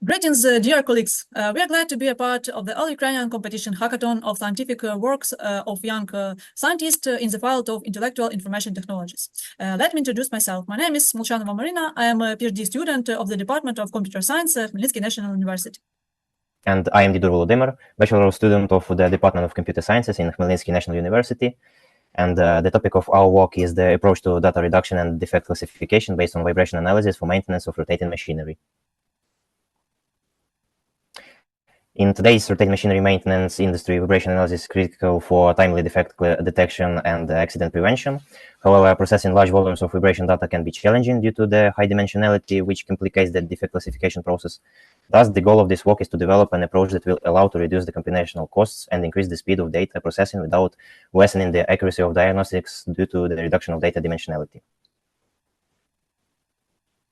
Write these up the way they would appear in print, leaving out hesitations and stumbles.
Greetings, dear colleagues. We are glad to be a part of the All-Ukrainian competition-hackathon of scientific works of young scientists in the field of intellectual information technologies. Let me introduce myself. My name is Molchanova Marina. I am a PhD student of the Department of Computer Science at Khmelnytskyi National University. And I am Didur Volodymyr, bachelor student of the Department of Computer Sciences in Khmelnytskyi National University. And the topic of our work is the approach to data reduction and defect classification based on vibration analysis for maintenance of rotating machinery. In today's rotating machinery maintenance industry, vibration analysis is critical for timely defect detection and accident prevention. However, processing large volumes of vibration data can be challenging due to the high dimensionality, which complicates the defect classification process. Thus, the goal of this work is to develop an approach that will allow to reduce the computational costs and increase the speed of data processing without lessening the accuracy of diagnostics due to the reduction of data dimensionality.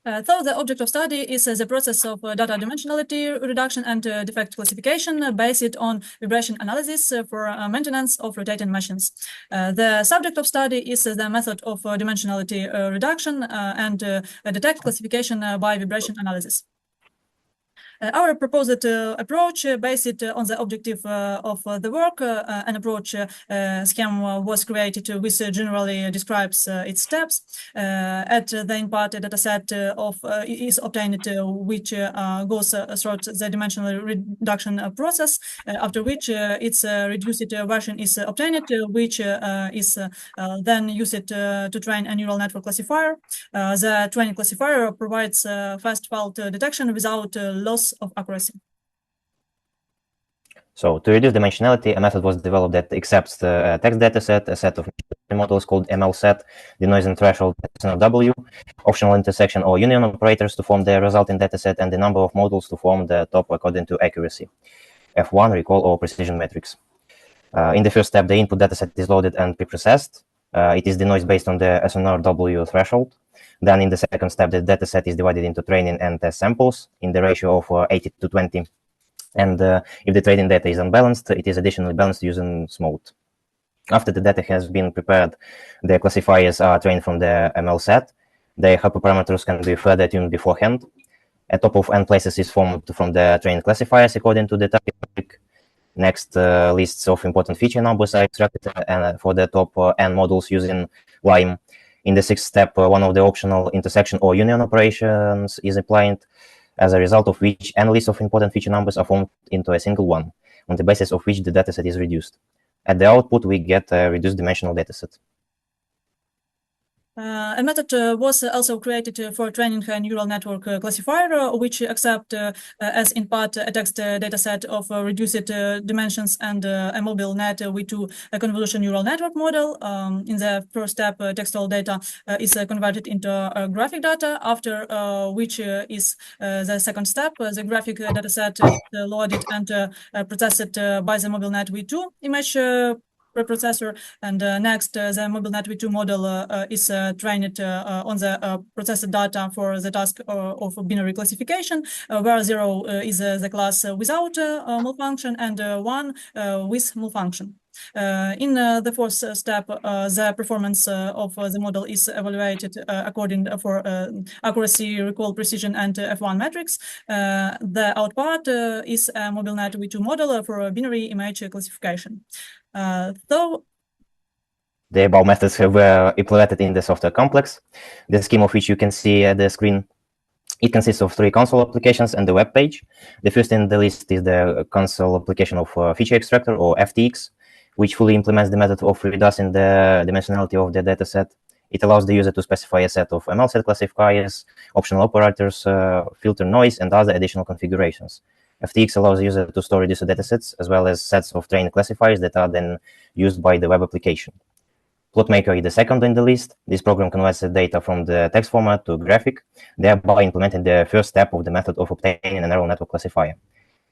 So the object of study is the process of data dimensionality reduction and defect classification based on vibration analysis for maintenance of rotating machines. The subject of study is the method of dimensionality reduction and defect classification by vibration analysis. Our proposed approach based on the objective of the work, an approach scheme was created which generally describes its steps. At the input dataset is obtained which goes through the dimensional reduction process, after which its reduced version is obtained, which is then used to train a neural network classifier. The training classifier provides fast fault detection without loss of accuracy. So, to reduce dimensionality, a method was developed that accepts the text dataset, a set of models called ML set, the noise and threshold W, optional intersection or union operators to form the resulting dataset, and the number of models to form the top according to accuracy, F1, recall, or precision metrics. In the first step, the input dataset is loaded and preprocessed. It is the noise based on the SNR-W threshold. Then in the second step, the dataset is divided into training and test samples in the ratio of 80 to 20. And if the training data is unbalanced, it is additionally balanced using SMOTE. After the data has been prepared, the classifiers are trained from the ML set. The hyperparameters can be further tuned beforehand. A top of n places is formed from the trained classifiers according to the topic. Next, lists of important feature numbers are extracted for the top n models using LIME. In the sixth step, one of the optional intersection or union operations is applied, as a result of which n lists of important feature numbers are formed into a single one, on the basis of which the dataset is reduced. At the output, we get a reduced dimensional dataset. A method was also created for training a neural network classifier, which accepts as input a text dataset of reduced dimensions and a mobile net with a convolution neural network model. In the first step, textual data is converted into graphic data, after which is the second step. The graphic dataset is loaded and processed by the mobile net V2 image preprocessor, and next the MobileNet V2 model is trained on the processed data for the task of binary classification, where 0 is the class without malfunction and 1 with malfunction. In the fourth step, the performance of the model is evaluated according for accuracy, recall, precision, and F1 metrics. The output is a MobileNet V2 model for binary image classification. The above methods were implemented in the software complex, the scheme of which you can see at the screen. It consists of 3 console applications and the web page. The first in the list is the console application of feature extractor, or FTX, which fully implements the method of reducing the dimensionality of the dataset. It allows the user to specify a set of ML set classifiers, optional operators, filter noise, and other additional configurations. FTX allows the user to store reduced datasets, as well as sets of trained classifiers that are then used by the web application. Plotmaker is the second in the list. This program converts the data from the text format to graphic, thereby implementing the first step of the method of obtaining a neural network classifier.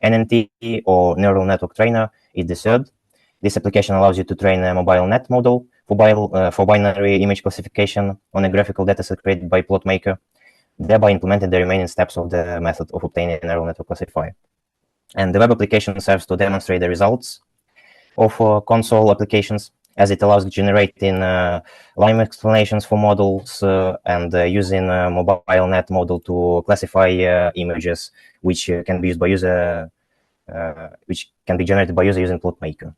NNT, or Neural Network Trainer, is the third. This application allows you to train a mobile net model for binary image classification on a graphical dataset created by Plotmaker, thereby implementing the remaining steps of the method of obtaining a neural network classifier. And the web application serves to demonstrate the results of console applications. as it allows generating line explanations for models and using a mobile net model to classify images, which can be used by user, which can be generated by user using Plotmaker.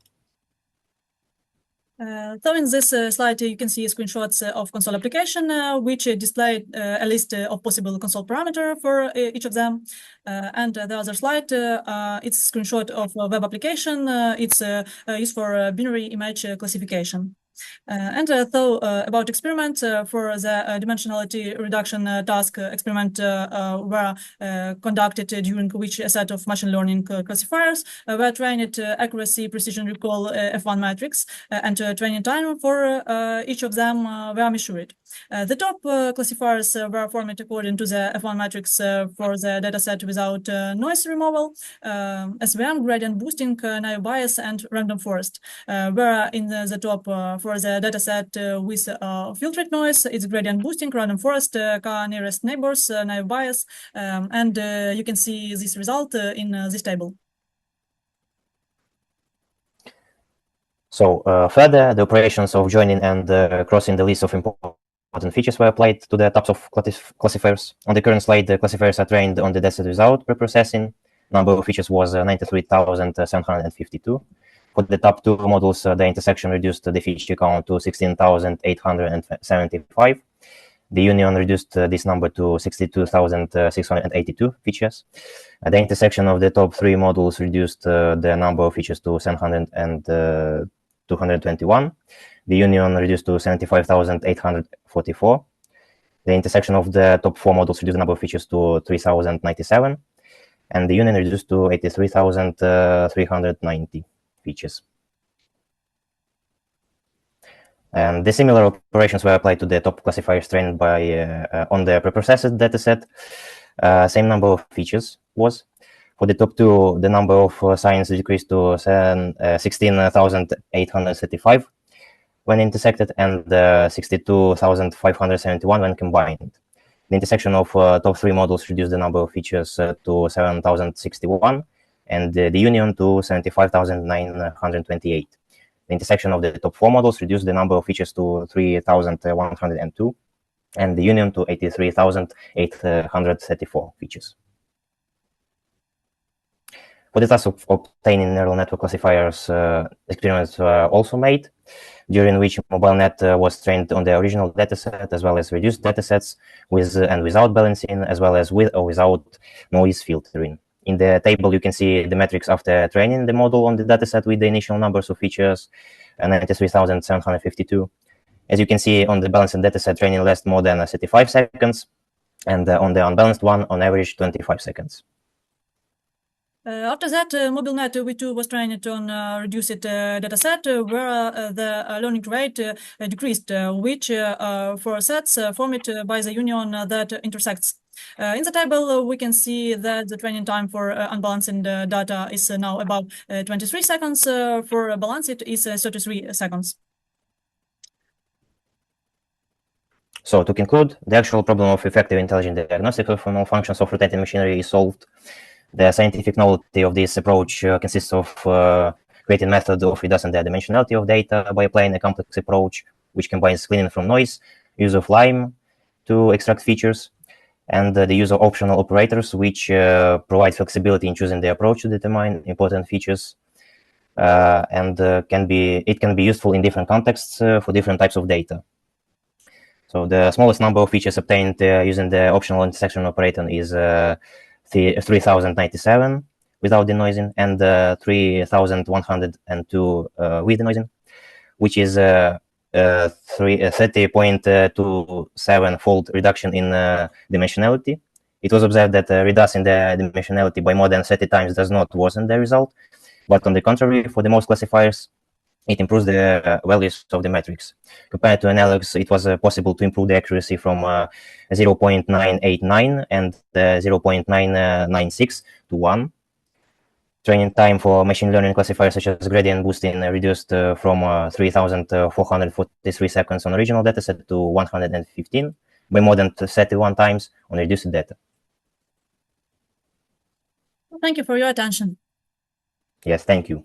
So in this slide, you can see screenshots of console application, which display a list of possible console parameter for each of them. And the other slide, it's a screenshot of a web application. It's used for binary image classification. So about experiment for the dimensionality reduction task experiment were conducted during which a set of machine learning classifiers were trained accuracy, precision, recall F1 matrix, and training time for each of them were measured. The top classifiers were formed according to the F1 matrix for the dataset without noise removal, SVM, gradient boosting, naive bias, and random forest. Where in the top for the dataset with filtered noise, it's gradient boosting, random forest, nearest neighbors, naive bias, and you can see this result in this table. So further, the operations of joining and crossing the list of important features were applied to the types of classifiers. On the current slide, the classifiers are trained on the dataset without preprocessing. Number of features was 93,752. For the top two models, the intersection reduced the feature count to 16,875. The union reduced this number to 62,682 features. The intersection of the top three models reduced the number of features to 221. The union reduced to 75,844. The intersection of the top four models reduced the number of features to 3,097. And the union reduced to 83,390 features. And the similar operations were applied to the top classifiers trained by on the preprocessed dataset. Same number of features was. For the top two, the number of signs decreased to 16,835 when intersected, and 62,571 when combined. The intersection of top three models reduced the number of features to 7,061, and the union to 75,928. The intersection of the top four models reduced the number of features to 3,102, and the union to 83,834 features. For the task of obtaining neural network classifiers, experiments were also made, during which MobileNet was trained on the original dataset, as well as reduced datasets with and without balancing, as well as with or without noise filtering. In the table, you can see the metrics after training the model on the dataset with the initial numbers of features, 93,752. As you can see, on the balanced dataset, training lasted more than 35 seconds, and on the unbalanced one, on average, 25 seconds. After that, MobileNet V2 was trained on reduced dataset where the learning rate decreased, which for sets formed by the union that intersects. In the table, we can see that the training time for unbalanced data is now about 23 seconds. For balanced, is 33 seconds. So to conclude, the actual problem of effective intelligent diagnostic of all functions of rotating machinery is solved. The scientific novelty of this approach consists of creating a method of reducing the dimensionality of data by applying a complex approach which combines cleaning from noise, use of LIME to extract features, and the use of optional operators which provide flexibility in choosing the approach to determine important features. It can be useful in different contexts for different types of data. So the smallest number of features obtained using the optional intersection operator is 3,097 without denoising, and 3,102 with denoising, which is 30.27-fold reduction in dimensionality. It was observed that reducing the dimensionality by more than 30 times does not worsen the result, but on the contrary, for the most classifiers, it improves the values of the metrics. Compared to analogs, it was possible to improve the accuracy from 0.989 and 0.996 to 1. Training time for machine learning classifiers such as gradient boosting reduced from 3,443 seconds on original dataset to 115 by more than 31 times on reduced data. Thank you for your attention. Yes, thank you.